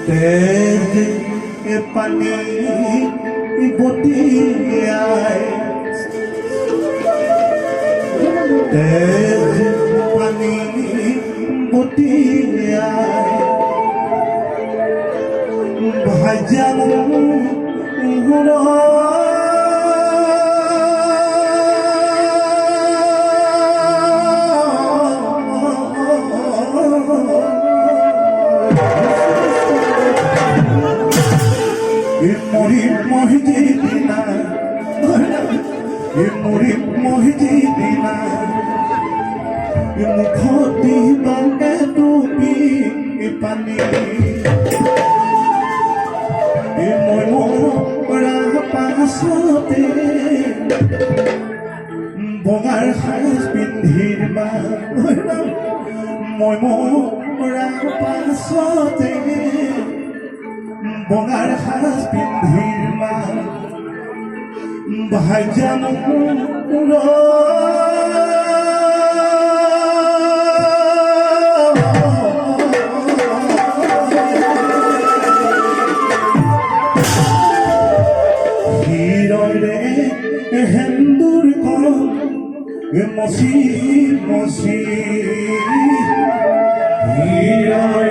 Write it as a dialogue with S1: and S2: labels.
S1: Desde paní botellai, desde paní botellai, bhajan guro. Murid Mohidina, Mukhoti Bangke Tupi Ipani, Moimo Rapasote, Bongar Has Pindhirma, Moimo Rapasote, Bongar Has Pindhirma. Bhajan guro hirore hendur kon mosi mosi hirore